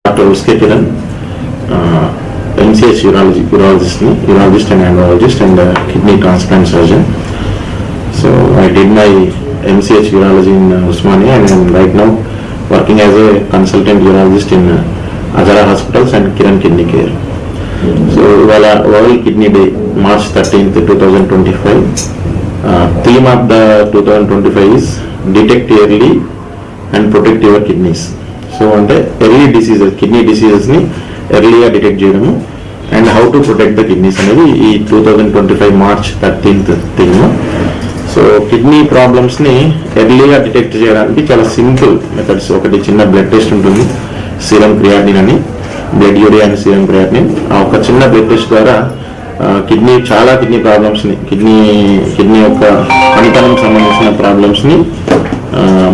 Dr. Uske Kiran, MCH urologist and andrologist and kidney transplant surgeon. So I did my MCH urology in Usmania and I am right now working as a consultant urologist in Azara Hospitals and Kiran Kidney Care. So World Kidney Day, March 13th, 2025. Theme of the 2025 is Detect Early and Protect Your Kidneys. So అంటే early diseases, kidney డిసీజెస్ని ఎర్లీగా detect చేయడము and how to protect the kidneys అనేది ఈ 2025 March 13th theme. So kidney ప్రాబ్లమ్స్ని ఎర్లీగా detect చేయడానికి చాలా simple methods. ఒకటి చిన్న బ్లడ్ టెస్ట్ ఉంటుంది, సీరం క్రియాటినిన్ అని, blood urea and serum creatinine. ఒక చిన్న బ్లడ్ టెస్ట్ ద్వారా చాలా కిడ్నీ ప్రాబ్లమ్స్ని, కిడ్నీ యొక్క పనితనం సంబంధించిన ప్రాబ్లమ్స్ని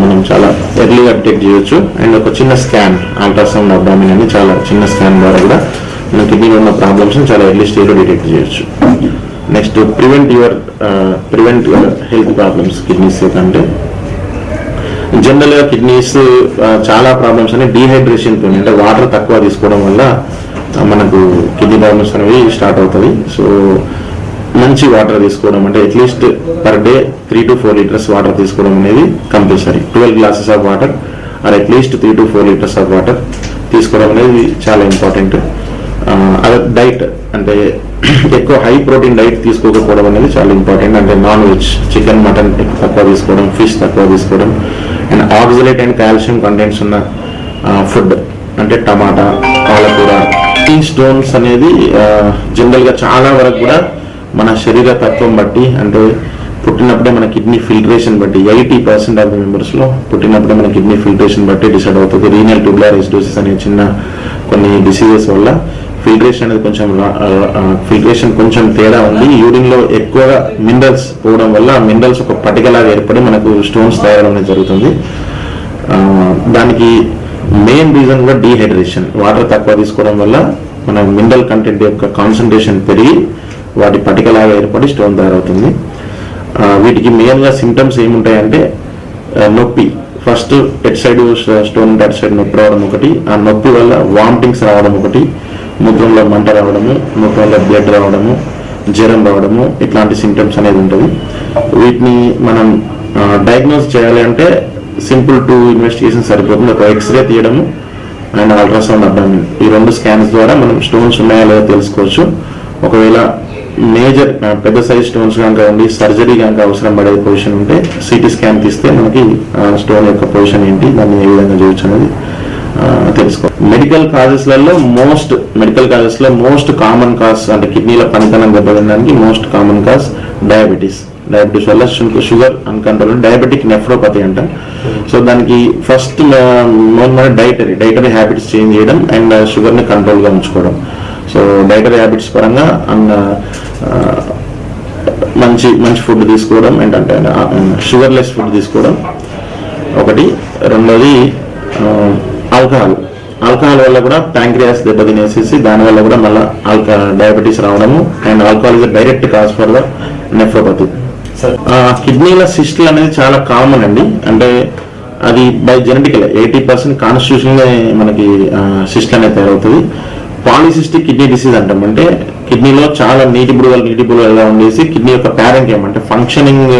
మనం చాలా ఎర్లీగా డిటెక్ట్ చేయొచ్చు. అండ్ ఒక చిన్న స్కాన్, అల్ట్రాసౌండ్ అబ్డామిన్ అని చాలా చిన్న స్కాన్ ద్వారా కూడా మన కిడ్నీలో ఉన్న ప్రాబ్లమ్స్ని చాలా ఎర్లీ స్టేజ్లో డిటెక్ట్ చేయొచ్చు. Next prevent your health problems kidneys అంటే జనరల్గా కిడ్నీస్ చాలా ప్రాబ్లమ్స్ అనేవి డీహైడ్రేషన్తో, అంటే వాటర్ తక్కువ తీసుకోవడం వల్ల మనకు కిడ్నీ ప్రాబ్లమ్స్ అనేవి స్టార్ట్ అవుతుంది. సో మంచి వాటర్ తీసుకోవడం, అంటే at least per day 3 to 4 liters water తీసుకోవడం అనేది compulsory. 12 glasses of water or at least 3 to 4 liters of water తీసుకోవడం అనేది చాలా ఇంపార్టెంట్. అదే డైట్, అంటే ఎక్కువ హై ప్రోటీన్ డైట్ తీసుకోకపోవడం అనేది చాలా ఇంపార్టెంట్. అంటే నాన్ వెజ్, చికెన్, మటన్ తక్కువ తీసుకోవడం, ఫిష్ తక్కువ తీసుకోవడం. And oxalate and calcium contents ఉన్న ఫుడ్ అంటే టమాటా, పాలకూర. ఈ స్టోన్స్ అనేది జనరల్గా చాలా వరకు కూడా మన శరీర తత్వం బట్టి, అంటే పుట్టినప్పుడే మన కిడ్నీ ఫిల్టరేషన్ బట్టి 80% ఆఫ్ ద మెంబర్స్లో పుట్టినప్పుడే మన కిడ్నీ ఫిల్టరేషన్ బట్టి డిసైడ్ అవుతుంది. రీనల్ ట్యూబులర్ ఎసిడోసిస్ అనే చిన్న కొన్ని డిసీజెస్ వల్ల ఫిల్టరేషన్ అనేది కొంచెం తేడా ఉంది. యూరిన్లో ఎక్కువగా మినరల్స్ పోవడం వల్ల ఆ మినరల్స్ ఒక పటికలాగా ఏర్పడి మనకు స్టోన్స్ తయారవడం అనేది జరుగుతుంది. దానికి మెయిన్ రీజన్ కూడా డీహైడ్రేషన్. వాటర్ తక్కువ తీసుకోవడం వల్ల మన మినరల్ కంటెంట్ యొక్క కాన్సన్ట్రేషన్ పెరిగి వాటి పటికలాగా ఏర్పడి స్టోన్ తయారవుతుంది. వీటికి మెయిన్గా సిమ్టమ్స్ ఏముంటాయంటే నొప్పి. ఫస్ట్ ఎట్ సైడ్ స్టోన్ ఉంటే అటు సైడ్ నొప్పి రావడం ఒకటి, ఆ నొప్పి వల్ల వామిటింగ్స్ రావడం ఒకటి, మూత్రంలో మంట రావడము, మూత్రంలో బ్లడ్ రావడము, జ్వరం రావడము, ఇట్లాంటి సిమ్టమ్స్ అనేది ఉంటుంది. వీటిని మనం డయాగ్నోస్ చేయాలి అంటే సింపుల్ 2 ఇన్వెస్టిగేషన్ సరిపోతుంది. ఒక ఎక్స్రే తీయడము అండ్ అల్ట్రాసౌండ్ అబ్డామిన్, ఈ 2 స్కాన్స్ ద్వారా మనం స్టోన్స్ ఉన్నాయా లేదో తెలుసుకోవచ్చు. ఒకవేళ మేజర్ పెద్ద సైజ్ స్టోన్స్ కనుక ఉండి సర్జరీ కనుక అవసరం పడే పొజిషన్ ఉంటే సిటీ స్కాన్ తీస్తే మనకి స్టోన్ యొక్క పొజిషన్ ఏంటి, దాన్ని ఏ విధంగా చేయొచ్చు అనేది తెలుసుకోవాలి. మెడికల్ కాజెస్లలో మోస్ట్ కామన్ కాజ్, అంటే కిడ్నీల పనితనం దెబ్బతినడానికి మోస్ట్ కామన్ కాజ్ డయాబెటీస్ వల్ల షుగర్ అన్కంట్రోల్, డయాబెటిక్ నెఫ్రోపతి అంట. సో దానికి ఫస్ట్ మన డైటరీ హ్యాబిట్స్ చేంజ్ చేయడం అండ్ షుగర్ని కంట్రోల్గా ఉంచుకోవడం. సో డైటరీ హ్యాబిట్స్ పరంగా మంచి ఫుడ్ తీసుకోవడం, ఏంటంటే షుగర్లెస్ ఫుడ్ తీసుకోవడం ఒకటి. రెండోది ఆల్కహాల్ వల్ల కూడా ప్యాంక్రియాస్ దెబ్బతినేసేసి దానివల్ల కూడా మళ్ళీ డయాబెటీస్ రావడము. And alcohol is direct cause for the nephropathy. కిడ్నీల సిస్టులు అనేది చాలా కామన్ అండి. అంటే అది బై జెనెటికల్ 80% కాన్స్టిట్యూషన్గా మనకి సిస్టులు అనేది తయారవుతుంది. పాలిసిస్టిక్ కిడ్నీ డిసీజ్ అంటాం. అంటే కిడ్నీలో చాలా నీటి బుడగలు ఎలా ఉండేసి కిడ్నీ యొక్క ప్యారెంట్ ఏమంటే functioning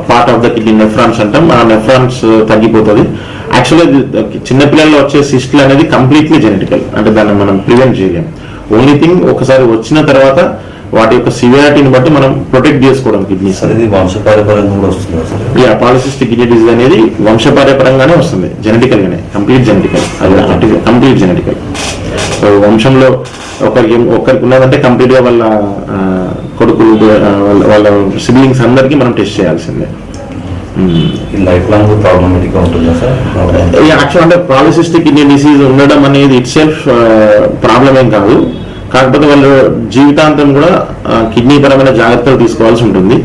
part of the kidney nephrons అంటాం. ఆ నెఫ్రాన్స్ తగ్గిపోతుంది. యాక్చువల్గా చిన్నపిల్లల్లో వచ్చే సిస్టులు అనేది కంప్లీట్లీ జెనెటికల్, అంటే దాన్ని మనం ప్రివెంట్ చేయలేం. ఓన్లీ థింగ్ ఒకసారి వచ్చిన తర్వాత వాటి యొక్క సివియారిటీని బట్టి మనం ప్రొటెక్ట్ చేసుకోవడం కిడ్నీస్. పాలిసిస్టిక్ కిడ్నీ డిసీజ్ అనేది వంశపార్యపరంగానే వస్తుంది, జెనెటికల్గానే, కంప్లీట్ జెనెటికల్. సో వంశంలో ఒకరికి ఉన్నదంటే కంప్లీట్గా వాళ్ళ కొడుకులు, వాళ్ళ సిబ్లింగ్స్ అందరికీ మనం టెస్ట్ చేయాల్సిందే. లైఫ్ లాంగ్ ప్రాబ్లమేటిక్ గా ఉంటుందా సార్? యాక్చువల్ అంటే పాలిసిస్టిక్ కిడ్నీ డిసీజ్ ఉండడం అనేది ఇట్ సెల్ఫ్ ప్రాబ్లం ఏం కాదు. కాకపోతే వాళ్ళు జీవితాంతం కూడా కిడ్నీ పరమైన జాగ్రత్తలు తీసుకోవాల్సి ఉంటుంది.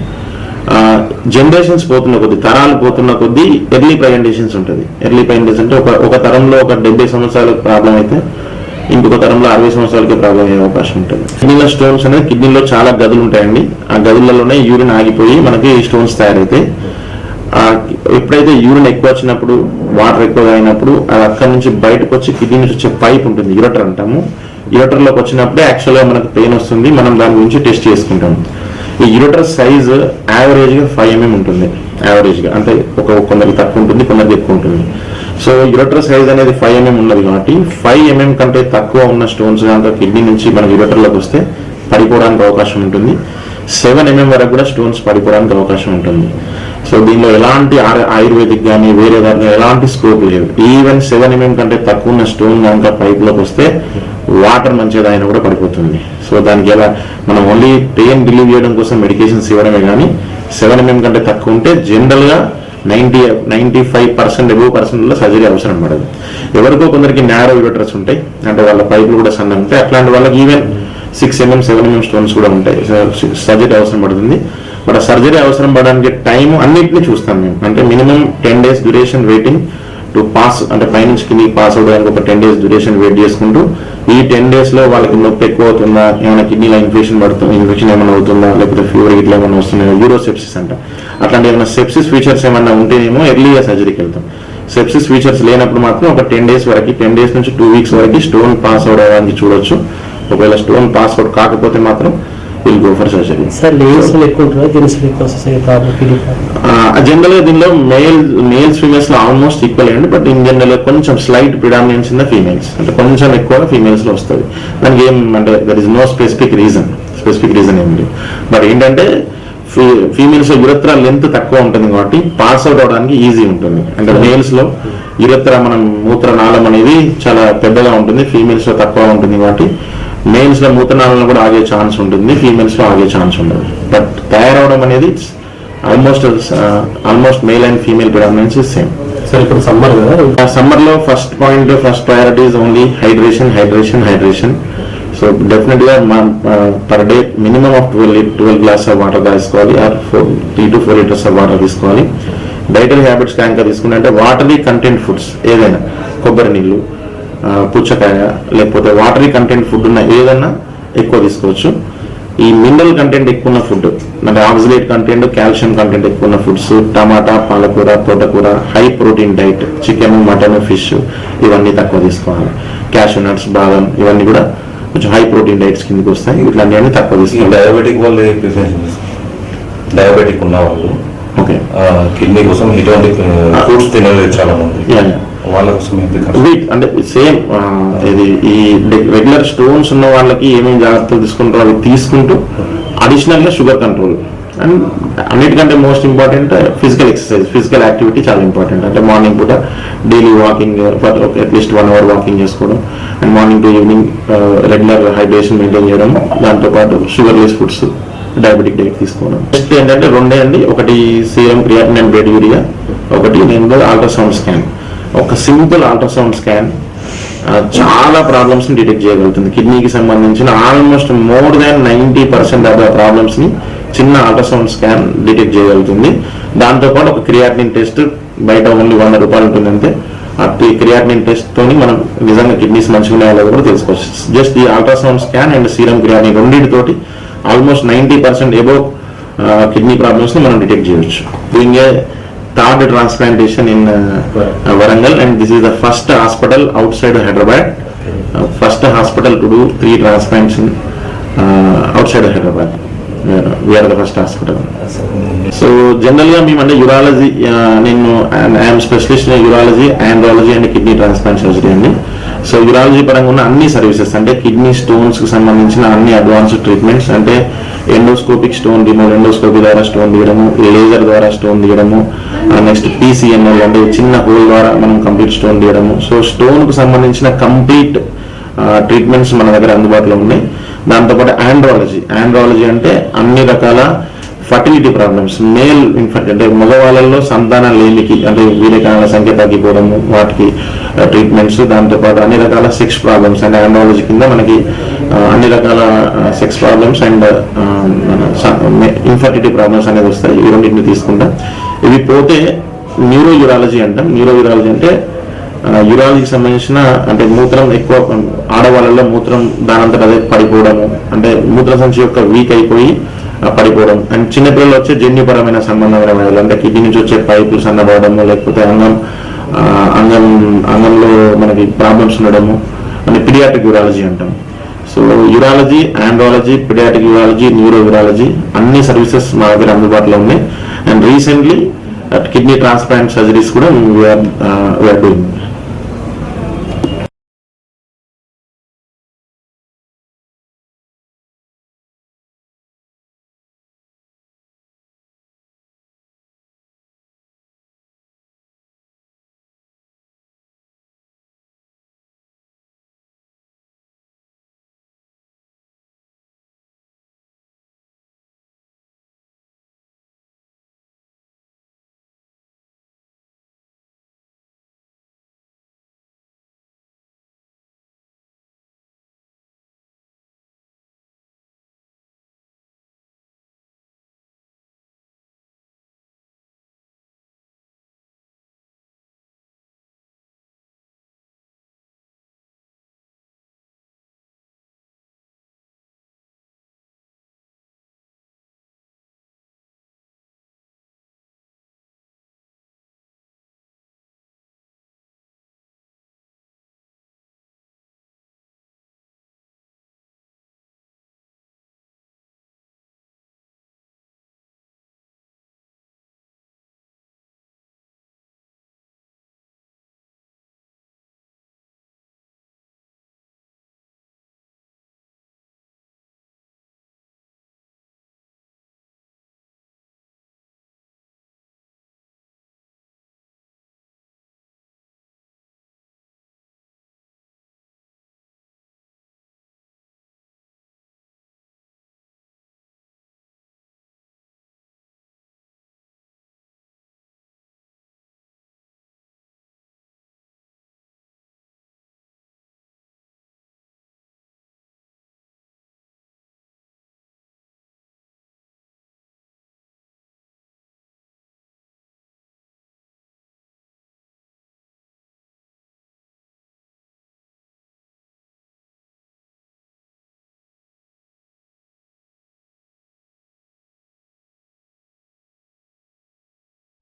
జనరేషన్స్ పోతున్న కొద్దీ, తరాలు పోతున్న కొద్దీ ఎర్లీ ప్రెజెంటేషన్స్ ఉంటుంది. ఎర్లీ ప్రెజెంటేషన్ అంటే ఒక తరంలో ఒక 70 సంవత్సరాలకు ప్రాబ్లం అయితే ఇంకొక తరంలో 60 సంవత్సరాలకే ప్రాబ్లం అయ్యే అవకాశం ఉంటుంది. కిడ్నీలో స్టోన్స్ అనేది, కిడ్నీలో చాలా గదులు ఉంటాయండి. ఆ గదులలోనే యూరిన్ ఆగిపోయి మనకి స్టోన్స్ తయారైతాయి. ఎప్పుడైతే యూరిన్ ఎక్కువ వచ్చినప్పుడు, వాటర్ ఎక్కువగా అయినప్పుడు అది అక్కడి నుంచి బయటకు వచ్చి కిడ్నీ నుంచి వచ్చే పైప్ ఉంటుంది, యూరటర్ అంటాము. యూరటర్లోకి వచ్చినప్పుడే యాక్చువల్గా మనకు పెయిన్ వస్తుంది. మనం దాని గురించి టెస్ట్ చేసుకుంటాం. ఈ యూరటర్ సైజు యావరేజ్గా 5 mm ఉంటుంది. యావరేజ్గా అంటే కొందరికి తక్కువ ఉంటుంది, కొందరికి ఎక్కువ ఉంటుంది. సో యూరటర్ సైజ్ అనేది 5 mm ఉన్నది కాబట్టి 5 mm కంటే తక్కువ ఉన్న స్టోన్స్ కనుక కిడ్నీ నుంచి మన యూరటర్లోకి వస్తే పడిపోవడానికి అవకాశం ఉంటుంది. 7 mm వరకు కూడా స్టోన్స్ పడిపోవడానికి అవకాశం ఉంటుంది. సో దీనిలో ఎలాంటి ఆయుర్వేదిక్ కానీ వేరే దాంట్లో ఎలాంటి స్కోప్ లేదు. ఈవెన్ 7 mm కంటే తక్కువ ఉన్న స్టోన్ కనుక పైప్లోకి వస్తే వాటర్ మంచిగా అయినా కూడా పడిపోతుంది. సో దానికి ఎలా మనం ఓన్లీ పెయిన్ రిలీవ్ చేయడం కోసం మెడికేషన్స్ ఇవ్వడమే కానీ 7 mm కంటే తక్కువ ఉంటే జనరల్గా 95% ఎబో పర్సెంట్లో సర్జరీ అవసరం పడదు. ఎవరికో కొందరికి నారో యూరటర్స్ ఉంటాయి, అంటే వాళ్ళ పైపులు కూడా సన్న ఉంటాయి. అట్లాంటి వాళ్ళకి ఈవెన్ 6 mm 7 mm స్టోన్స్ కూడా ఉంటాయి. సర్జరీ అవసరం పడుతుంది. బట్ ఆ సర్జరీ అవసరం పడడానికి టైం అన్నింటినీ చూస్తాం మేము. అంటే minimum 10 days duration waiting to pass, అంటే పైనుంచి కిందికి పాస్ అవ్వడానికి ఒక 10 days డ్యూరేషన్ వెయిట్ చేసుకుంటూ ఈ 10 days లో వాళ్ళకి నొప్పి ఎక్కువ అవుతుందా, ఏమైనా కిడ్నీలో ఇన్ఫెక్షన్ ఏమైనా అవుతుందా, లేకపోతే ఫీవర్ ఇట్లా ఏమైనా వస్తున్నాయో, యూరోసెప్సిస్ అంట, అట్లాంటి ఏమైనా సెప్సిస్ ఫీచర్స్ ఏమైనా ఉంటేనేమో ఎర్లీగా సర్జరీకి వెళ్తాం. సెప్సిస్ ఫీచర్స్ లేనప్పుడు మాత్రం ఒక 10 days వరకు, 10 days నుంచి 2 weeks వరకు స్టోన్ పాస్ అవడానికి చూడొచ్చు. ఒకవేళ స్టోన్ పాస్ అవుట్ కాకపోతే మాత్రం will go for surgery. General గా దీనిలో మేల్స్ ఫీమేల్స్ లో ఆల్మోస్ట్ ఈక్వల్ అండి. బట్ ఇన్ జనరల్ కొంచెం slight predominance in the females, అంటే కొంచెం ఎక్కువగా ఫీమేల్స్ లో వస్తుంది. దానికి ఏం అంటే there is no specific reason ఏమి. బట్ ఏంటంటే ఫీమేల్స్ లో యురత్రా లెంత్ తక్కువ ఉంటుంది కాబట్టి పాస్ అవుట్ అవడానికి ఈజీ ఉంటుంది. అంటే మేల్స్ లో యురత్రా మనం మూత్రనాళం అనేది చాలా పెద్దగా ఉంటుంది, ఫీమేల్స్ లో తక్కువ ఉంటుంది కాబట్టి మేల్స్ లో మూత్రనాళంలో కూడా ఆగే ఛాన్స్ ఉంటుంది, ఫీమేల్స్ లో ఆగే ఛాన్స్ ఉండదు. బట్ తయారవడం అనేది almost male and female predominance is same. Sir ఇప్పుడు సమ్మర్ లో first priority is only hydration. So definite గా per day minimum of 12 glass of water తీసుకోవాలి, or 3 to 4 liters of water తీసుకోవాలి. డైటరీ హ్యాబిట్స్ కనుక తీసుకుంటే అంటే వాటరీ కంటెంట్ ఫుడ్స్ ఏదైనా, కొబ్బరి నీళ్ళు, పుచ్చకాయ, లేకపోతే వాటరీ కంటెంట్ ఫుడ్ ఉన్న ఏదన్నా ఎక్కువ తీసుకోవచ్చు. ఈ మినరల్ కంటెంట్ ఎక్కువ ఉన్న ఫుడ్, అంటే ఆక్సిలేట్ కంటెంట్, కాల్షియం కంటెంట్ ఎక్కువ ఉన్న ఫుడ్స్, టమాటా, పాలకూర, తోటకూర, high protein diet, chicken, mutton, fish ఇవన్నీ తక్కువ తీసుకోవాలి. క్యాషూ నట్స్, బాదం ఇవన్నీ కూడా కొంచెం హై ప్రోటీన్ డైట్స్ కిందకి వస్తాయి. ఇట్లాంటివన్నీ తక్కువ తీసుకోవాలి. డయాబెటిక్ ఉన్న వాళ్ళు ఓకే కిడ్నీ కోసం ఇటువంటి ఫ్రూట్స్ తినలేదు చాలా మంది, వాళ్ళ కోసం అంటే సేమ్ ఇది ఈ రెగ్యులర్ స్టోన్స్ ఉన్న వాళ్ళకి ఏమేమి జాగ్రత్తలు తీసుకుంటారో అవి తీసుకుంటూ అడిషనల్ గా షుగర్ కంట్రోల్ అండ్ అన్నిటికంటే most important physical exercise, physical activity చాలా ఇంపార్టెంట్. అంటే మార్నింగ్ పూట డైలీ వాకింగ్ అట్లీస్ట్ 1 hour వాకింగ్ చేసుకోవడం and morning to evening regular hydration maintain చేయడం, దాంతోపాటు sugar less foods, diabetic diet తీసుకోవడం. నెక్స్ట్ ఏంటంటే 2 అండి, ఒకటి serum creatine and blood urea, ఒకటి నేను అల్ట్రాసౌండ్ స్కాన్. ఒక సింపుల్ అల్ట్రాసౌండ్ స్కాన్ చాలా ప్రాబ్లమ్స్ ని డిటెక్ట్ చేయగలుగుతుంది. కిడ్నీకి సంబంధించిన almost more than 90% of the problems ని చిన్న అల్ట్రాసౌండ్ స్కాన్ డిటెక్ట్ చేయగలుగుతుంది. దాంతోపాటు ఒక క్రియాటినిన్ టెస్ట్ బయట ఓన్లీ 100 రూపాయలు ఉంటుంది అంతే. ఆ క్రియాటినిన్ టెస్ట్ తోని మనం నిజంగా కిడ్నీస్ మంచిగా ఉన్నాయో కూడా తెలుసుకోవచ్చు. జస్ట్ ఈ ultrasound scan and serum creatinine రెండింటితోటి ఆల్మోస్ట్ 90% అబోవ్ కిడ్నీ ప్రాబ్లమ్స్ ని మనం డిటెక్ట్ చేయవచ్చు. Doing a third transplantation in Warangal, and this is the first hospital outside Hyderabad, first hospital to do 3 transplants outside Hyderabad. We are the first hospital. So generally మేము అంటే urology, నేను I'm specialist in urology, andrology and kidney transplant surgery అండి. So urology పరంగా ఉన్న అన్ని services అంటే kidney stones కి సంబంధించిన అన్ని అడ్వాన్స్డ్ ట్రీట్మెంట్స్, అంటే ఎండోస్కోపిక్ స్టోన్ రిమూవల్, ఎండోస్కోపీ ద్వారా స్టోన్ తీయడము, లేజర్ ద్వారా స్టోన్ తీయడము, నెక్స్ట్ PCNL అంటే చిన్న హోల్ ద్వారా మనం కంప్లీట్ స్టోన్ తీయడము. సో స్టోన్ కు సంబంధించిన కంప్లీట్ ట్రీట్మెంట్స్ మన దగ్గర అందుబాటులో ఉన్నాయి. దాంతోపాటు ఆండ్రాలజీ అంటే అన్ని రకాల ఫర్టిలిటీ ప్రాబ్లమ్స్, మేల్ ఇన్ఫర్టి అంటే మగవాళ్ళల్లో సంతానం లేమికి, అంటే వీరకాల సంఖ్య తగ్గిపోవడము, వాటికి ట్రీట్మెంట్స్. దాంతోపాటు అన్ని రకాల సెక్స్ ప్రాబ్లమ్స్, అంటే ఆండ్రాలజీ కింద మనకి అన్ని రకాల sex problems and infertility problems అనేది వస్తాయి. ఈ రెండింటిని తీసుకుంటాం. ఇవి పోతే న్యూరో యూరాలజీ అంటాం. న్యూరో యూరాలజీ అంటే యూరాలజీకి సంబంధించిన, అంటే మూత్రం ఎక్కువ ఆడవాళ్ళలో మూత్రం దానంతట అదే పడిపోవడము, అంటే మూత్ర సంచి యొక్క వీక్ అయిపోయి పడిపోవడం, అండ్ చిన్నపిల్లలు వచ్చే జన్యుపరమైన సంబంధమైన వ్యాధులు అంటే కిడ్నీ నుంచి వచ్చే పైపులు సన్నబడము, లేకపోతే అంగంలో మనకి ప్రాబ్లమ్స్ ఉండడము అని పిడియాట్రిక్ యూరాలజీ అంటాం. So urology, andrology, paediatric urology, neuro urology అన్ని సర్వీసెస్ మా దగ్గర అందుబాటులో ఉన్నాయి. And recently kidney transplant surgeries కూడా వీఆర్ డూయింగ్.